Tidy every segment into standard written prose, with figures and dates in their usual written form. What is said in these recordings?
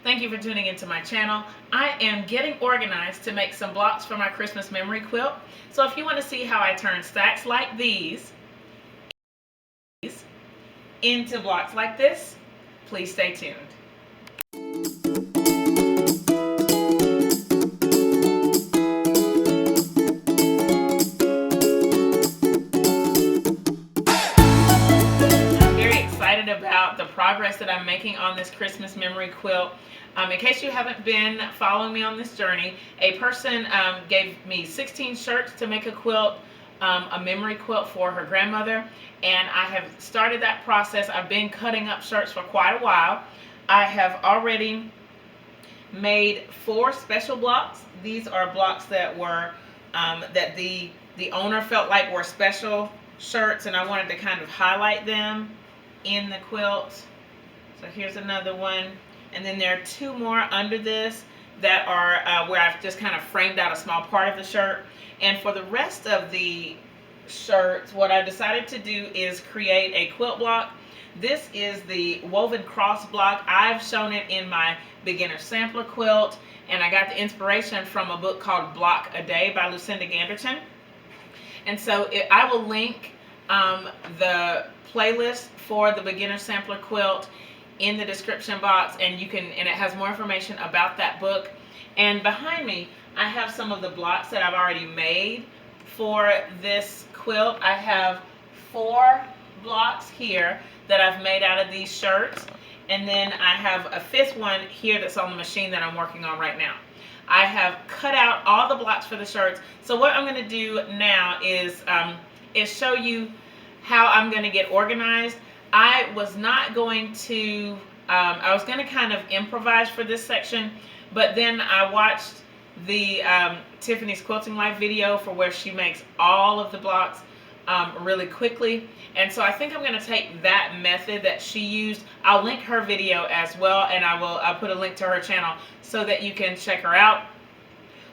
Thank you for tuning into my channel. I am getting organized to make some blocks for my Christmas memory quilt. So if you want to see how I turn stacks like these into blocks like this, please stay tuned. I'm very excited about the progress that I'm making on this Christmas memory quilt. In case you haven't been following me on this journey, a person gave me 16 shirts to make a quilt, a memory quilt for her grandmother, and I have started that process. I've been cutting up shirts for quite a while. I have already made 4 special blocks. These are blocks that were that the owner felt like were special shirts, and I wanted to kind of highlight them in the quilt. So here's another one, and then there are 2 more under this that are where I've just kind of framed out a small part of the shirt. And for the rest of the shirts, what I decided to do is create a quilt block. This is the woven cross block. I've shown it in my beginner sampler quilt, and I got the inspiration from a book called Block a Day by Lucinda Ganderton. And so I will link the playlist for the beginner sampler quilt in the description box, and it has more information about that book. And behind me I have some of the blocks that I've already made for this quilt. I have 4 blocks here that I've made out of these shirts, and then I have a 5th one here that's on the machine that I'm working on right now. I have cut out all the blocks for the shirts. So what I'm going to do now is show you how I'm going to get organized. I was not going to, I was going to kind of improvise for this section, but then I watched the Tiffany's Quilting Live video for where she makes all of the blocks really quickly. And so I think I'm going to take that method that she used. I'll link her video as well, and I'll put a link to her channel so that you can check her out.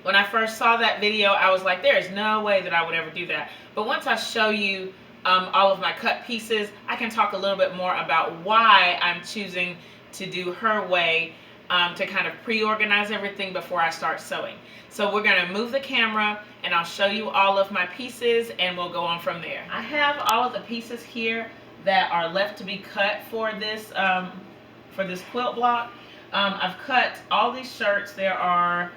When I first saw that video, I was like, there is no way that I would ever do that. But once I show you all of my cut pieces, I can talk a little bit more about why I'm choosing to do her way to kind of pre-organize everything before I start sewing. So we're going to move the camera, and I'll show you all of my pieces, and we'll go on from there. I have all of the pieces here that are left to be cut for this quilt block. I've cut all these shirts. There are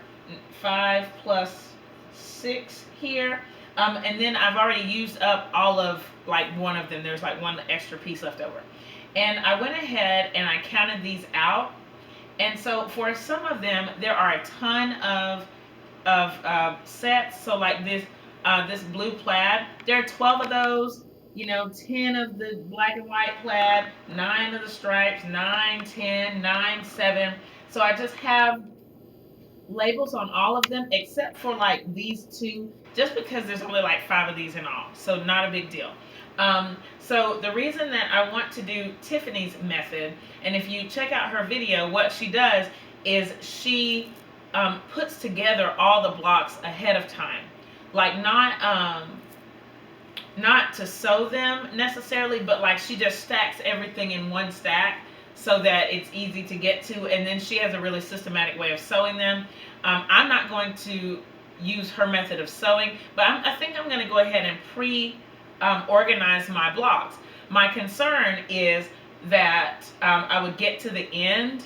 5 plus 6 here, and then I've already used up all of like one of them. There's like one extra piece left over, and I went ahead and I counted these out. And so for some of them, there are a ton of sets. So like this blue plaid, there are 12 of those. 10 of the black and white plaid, 9 of the stripes, 9, 10, 9, 7. So I just have labels on all of them except for like these 2, just because there's only like 5 of these in all, so not a big deal. So the reason that I want to do Tiffany's method, and if you check out her video, what she does is she puts together all the blocks ahead of time, like not to sew them necessarily, but like she just stacks everything in one stack so that it's easy to get to, and then she has a really systematic way of sewing them. I'm not going to use her method of sewing, but I think I'm going to go ahead and organize my blocks. My concern is that I would get to the end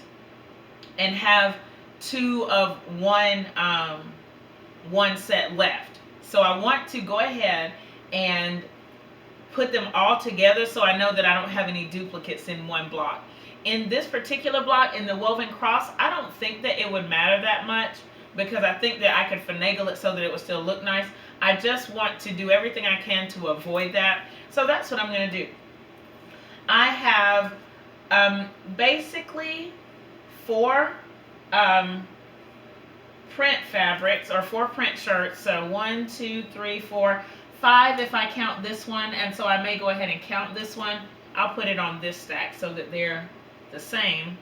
and have 2 of one set left. So I want to go ahead and put them all together so I know that I don't have any duplicates in one block. In this particular block, in the woven cross, I don't think that it would matter that much, because I think that I could finagle it so that it would still look nice. I just want to do everything I can to avoid that. So that's what I'm going to do. I have basically 4 print fabrics, or 4 print shirts. So 1, 2, 3, 4, 5 if I count this one, and so I may go ahead and count this one. I'll put it on this stack so that they're the same,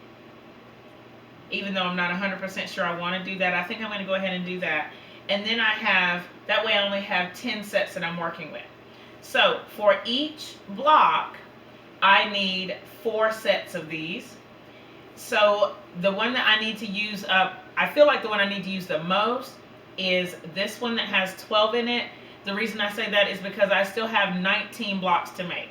even though I'm not 100% sure I want to do that. I think I'm going to go ahead and do that. And then that way I only have 10 sets that I'm working with. So for each block, I need 4 sets of these. So the one that I need to use up, I feel like the one I need to use the most is this one that has 12 in it. The reason I say that is because I still have 19 blocks to make.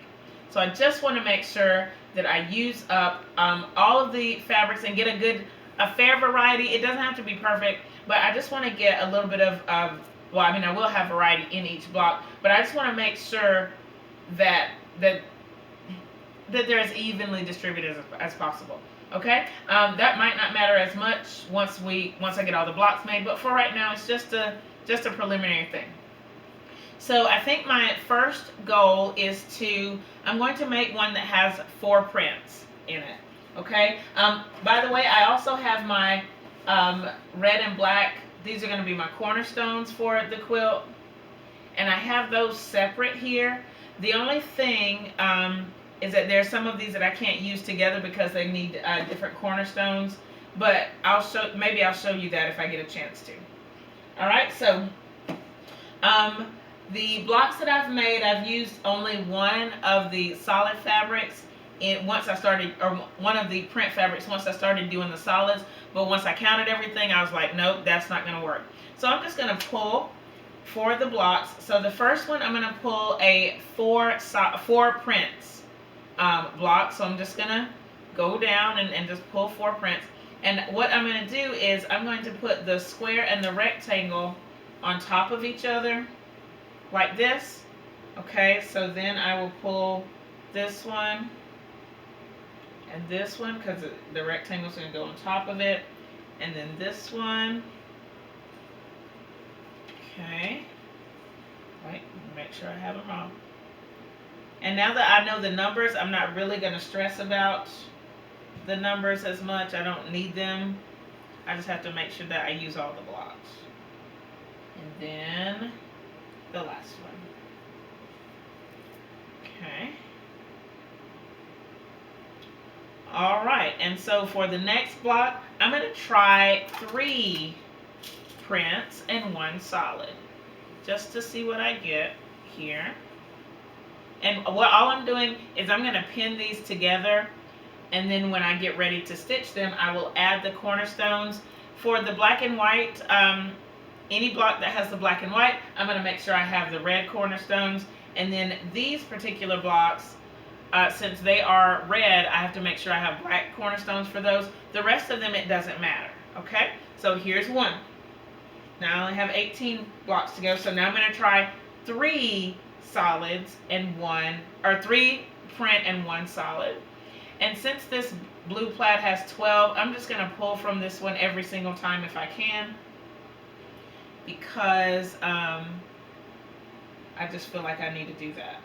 So I just want to make sure that I use up all of the fabrics and get a fair variety. It doesn't have to be perfect, but I just want to get a little bit of, well, I mean, I will have variety in each block, but I just want to make sure that that they're as evenly distributed as possible. Okay, that might not matter as much once I get all the blocks made, but for right now, it's just a preliminary thing. So I think my first goal is I'm going to make one that has 4 prints in it. Okay. By the way, I also have my red and black. These are going to be my cornerstones for the quilt, and I have those separate here. The only thing is that there's some of these that I can't use together because they need different cornerstones. But maybe I'll show you that if I get a chance to. All right, so the blocks that I've made, I've used only one of the solid fabrics one of the print fabrics once I started doing the solids. But once I counted everything, I was like, nope, that's not going to work. So I'm just going to pull for the blocks. So the first one, I'm going to pull a 4 prints block. So I'm just going to go down and just pull 4 prints. And what I'm going to do is I'm going to put the square and the rectangle on top of each other like this. Okay, so then I will pull this one and this one because the rectangle is going to go on top of it, and then this one. Okay, right, make sure I have them all. And now that I know the numbers, I'm not really going to stress about the numbers as much. I don't need them. I just have to make sure that I use all the blocks. And then the last one. Okay. All right, and so for the next block, I'm going to try 3 prints and 1 solid, just to see what I get here. And all I'm doing is I'm going to pin these together, and then when I get ready to stitch them, I will add the cornerstones. For the black and white, any block that has the black and white, I'm going to make sure I have the red cornerstones. And then these particular blocks, since they are red, I have to make sure I have black cornerstones for those. The rest of them, it doesn't matter. Okay, so here's one. Now I only have 18 blocks to go, so now I'm going to try 3 solids and 3 print and 1 solid. And since this blue plaid has 12, I'm just going to pull from this one every single time if I can, because I just feel like I need to do that.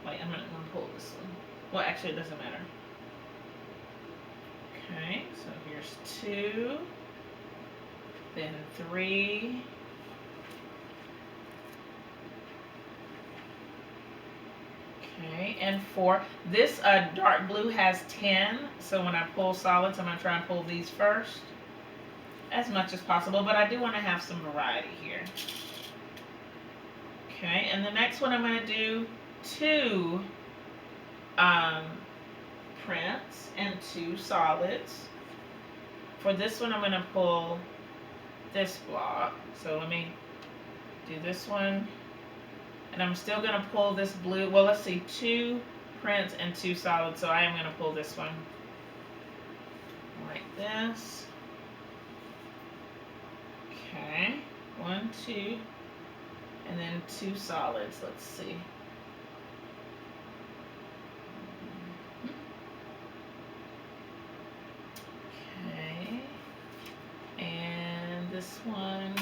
Wait, I'm going to pull this one. Well, actually, it doesn't matter. Okay, so here's 2, then 3, okay, and 4. This dark blue has 10, so when I pull solids, I'm going to try and pull these first as much as possible, but I do want to have some variety here. Okay, and the next one I'm going to do 2 prints and 2 solids. For this one, I'm going to pull this block. So let me do this one. And I'm still going to pull this blue. Well, let's see, 2 prints and 2 solids. So I am going to pull this one like this. Okay, 1, 2, and then 2 solids. Let's see. Okay, and this one,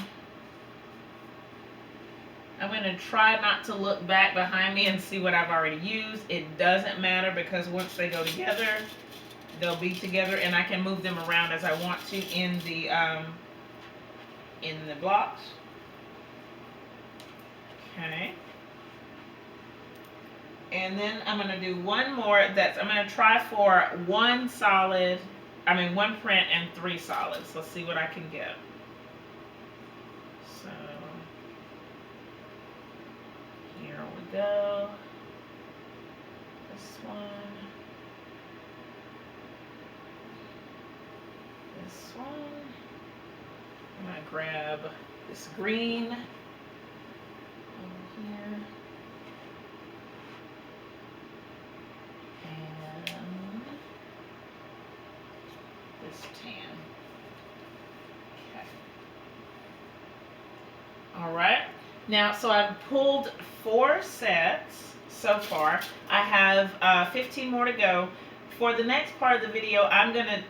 I'm going to try not to look back behind me and see what I've already used. It doesn't matter because once they go together, they'll be together, and I can move them around as I want to in the blocks. Okay. And then I'm going to do one more I'm going to try for 1 print and 3 solids. Let's see what I can get. So here we go. This one. this one. I'm going to grab this green over here. And this tan. Okay. All right. Now, so I've pulled 4 sets so far. I have 15 more to go. For the next part of the video, I'm going to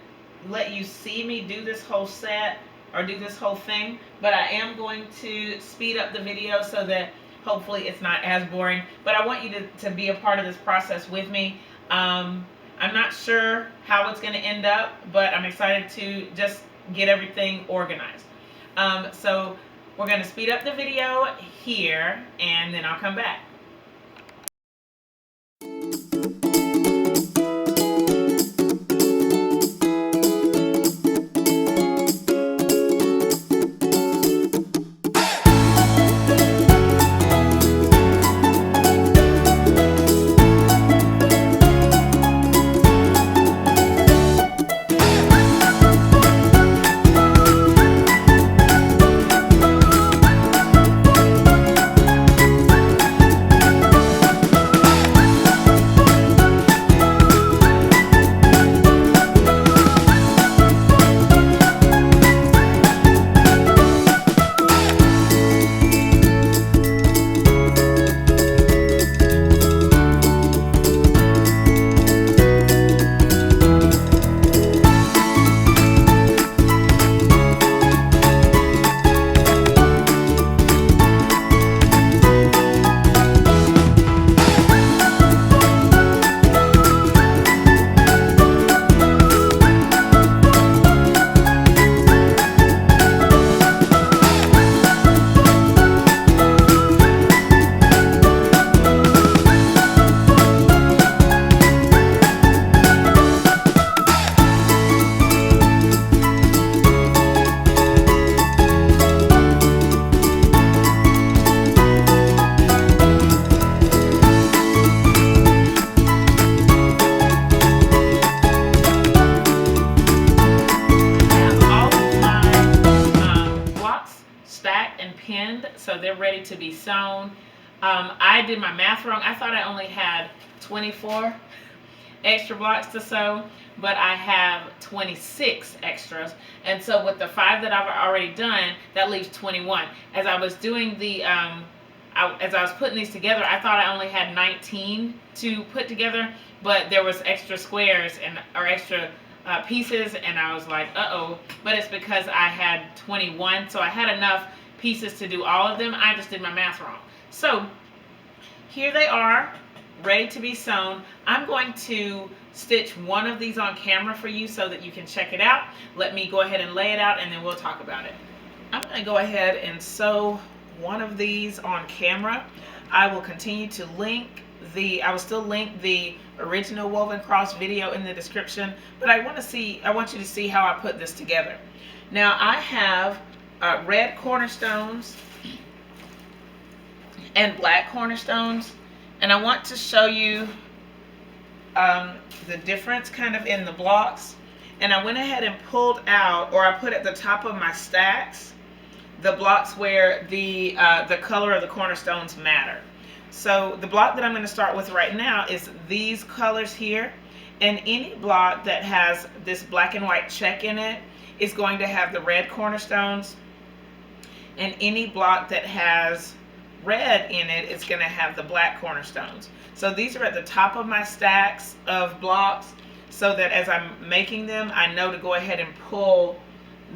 let you see me do this whole set or do this whole thing, but I am going to speed up the video so that hopefully it's not as boring. But I want you to be a part of this process with me. I'm not sure how it's going to end up, but I'm excited to just get everything organized. So we're going to speed up the video here, and then I'll come back. So they're ready to be sewn. I did my math wrong. I thought I only had 24 extra blocks to sew, but I have 26 extras. And so with the 5 that I've already done, that leaves 21. As I was doing the as I was putting these together, I thought I only had 19 to put together, but there was extra squares or extra pieces, and I was like, uh-oh. But it's because I had 21, so I had enough pieces to do all of them. I just did my math wrong. So here they are, ready to be sewn. I'm going to stitch one of these on camera for you so that you can check it out. Let me go ahead and lay it out, and then we'll talk about it. I'm going to go ahead and sew one of these on camera. I will continue to link I will still link the original woven cross video in the description, but I want you to see how I put this together. Now I have red cornerstones and black cornerstones, and I want to show you the difference kind of in the blocks. And I went ahead and pulled out, or I put at the top of my stacks, the blocks where the color of the cornerstones matter. So the block that I'm going to start with right now is these colors here, and any block that has this black and white check in it is going to have the red cornerstones, and any block that has red in it is going to have the black cornerstones. So these are at the top of my stacks of blocks, so that as I'm making them, I know to go ahead and pull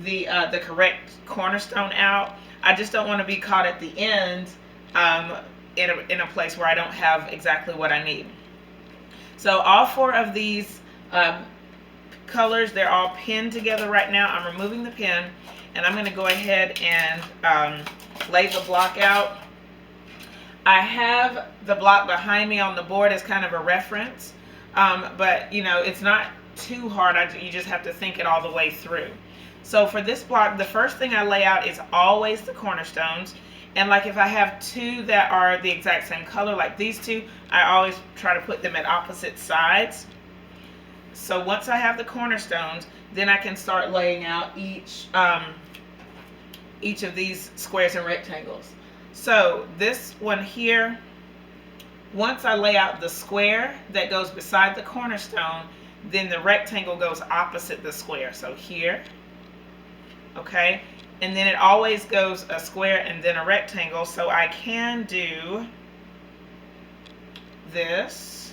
the correct cornerstone out. I just don't want to be caught at the end in a place where I don't have exactly what I need. So all 4 of these colors, they're all pinned together right now. I'm removing the pin, and I'm going to go ahead and lay the block out. I have the block behind me on the board as kind of a reference, but you know, it's not too hard. You just have to think it all the way through. So for this block, the first thing I lay out is always the cornerstones. And like if I have 2 that are the exact same color, like these 2, I always try to put them at opposite sides. so once I have the cornerstones, then I can start laying out each of these squares and rectangles. So this one here, once I lay out the square that goes beside the cornerstone, then the rectangle goes opposite the square. So here, okay, and then it always goes a square and then a rectangle. So I can do this,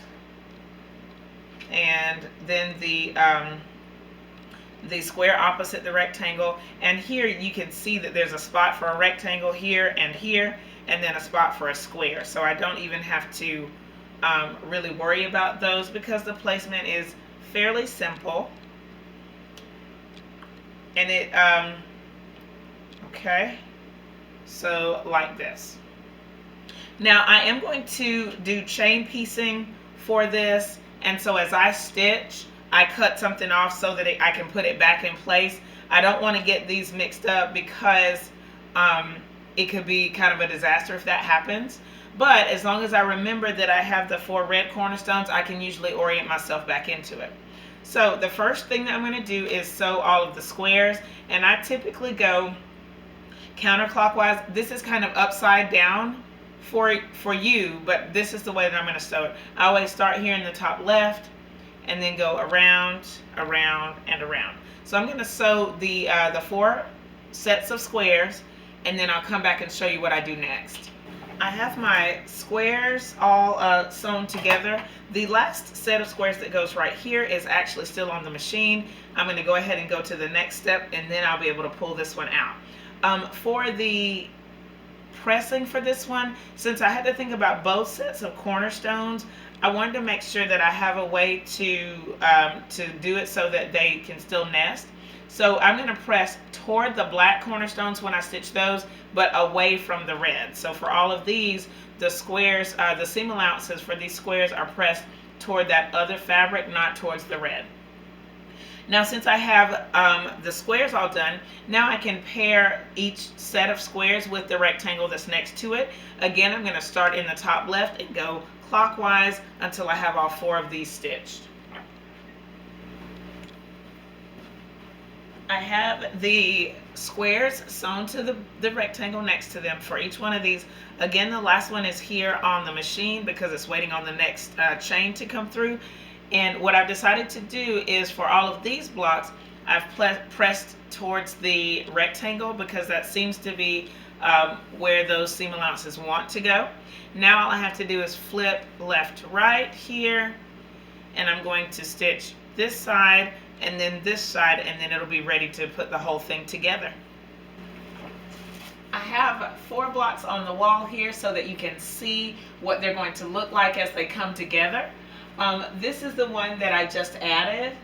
and then the square opposite the rectangle. And here you can see that there's a spot for a rectangle here, and then a spot for a square. So I don't even have to really worry about those because the placement is fairly simple. And it, okay, so like this. Now I am going to do chain piecing for this, and so as I stitch, I cut something off so that I can put it back in place. I don't want to get these mixed up because it could be kind of a disaster if that happens. But as long as I remember that I have the 4 red cornerstones, I can usually orient myself back into it. So the first thing that I'm going to do is sew all of the squares, and I typically go counterclockwise. This is kind of upside down for you, but this is the way that I'm going to sew it. I always start here in the top left and then go around, around, and around. So I'm going to sew the 4 sets of squares, and then I'll come back and show you what I do next. I have my squares all sewn together. The last set of squares that goes right here is actually still on the machine. I'm going to go ahead and go to the next step, and then I'll be able to pull this one out. For the pressing for this one, since I had to think about both sets of cornerstones, I wanted to make sure that I have a way to do it so that they can still nest. So I'm going to press toward the black cornerstones when I stitch those, but away from the red. So for all of these, the squares, the seam allowances for these squares are pressed toward that other fabric, not towards the red. Now since I have the squares all done, now I can pair each set of squares with the rectangle that's next to it. Again, I'm going to start in the top left and go clockwise until I have all 4 of these stitched. I have the squares sewn to the rectangle next to them for each one of these. Again, the last one is here on the machine because it's waiting on the next chain to come through. And what I've decided to do is for all of these blocks, I've pressed towards the rectangle because that seems to be where those seam allowances want to go. Now all I have to do is flip left to right here, and I'm going to stitch this side and then this side, and then it'll be ready to put the whole thing together. I have 4 blocks on the wall here so that you can see what they're going to look like as they come together. This is the one that I just added,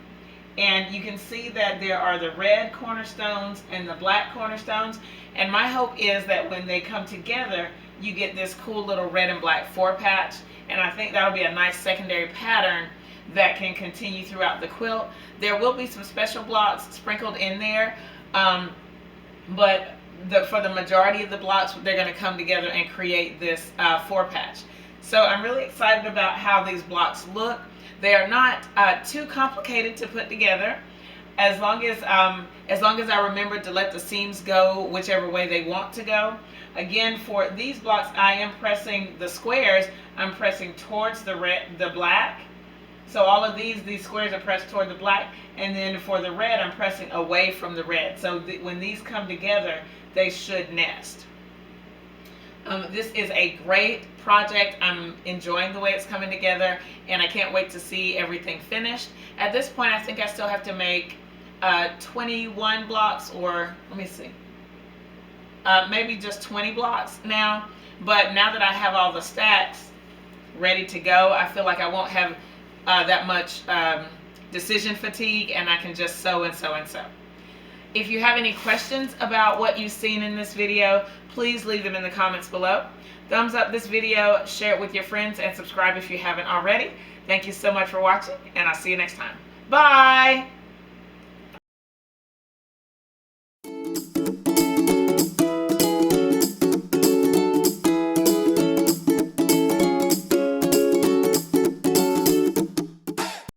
and you can see that there are the red cornerstones and the black cornerstones, and my hope is that when they come together you get this cool little red and black 4 patch, and I think that'll be a nice secondary pattern that can continue throughout the quilt. There will be some special blocks sprinkled in there, but for the majority of the blocks, they're going to come together and create this 4 patch. So I'm really excited about how these blocks look. They are not too complicated to put together, as long as I remember to let the seams go whichever way they want to go. Again, for these blocks, I am pressing the squares. I'm pressing towards the black. So all of these squares are pressed toward the black, and then for the red, I'm pressing away from the red. So when these come together, they should nest. This is a great project. I'm enjoying the way it's coming together, and I can't wait to see everything finished. At this point, I think I still have to make 21 blocks, or let me see, maybe just 20 blocks now. But now that I have all the stacks ready to go, I feel like I won't have that much decision fatigue, and I can just sew and sew and sew. If you have any questions about what you've seen in this video, please leave them in the comments below. Thumbs up this video, share it with your friends, and subscribe if you haven't already. Thank you so much for watching, and I'll see you next time. Bye!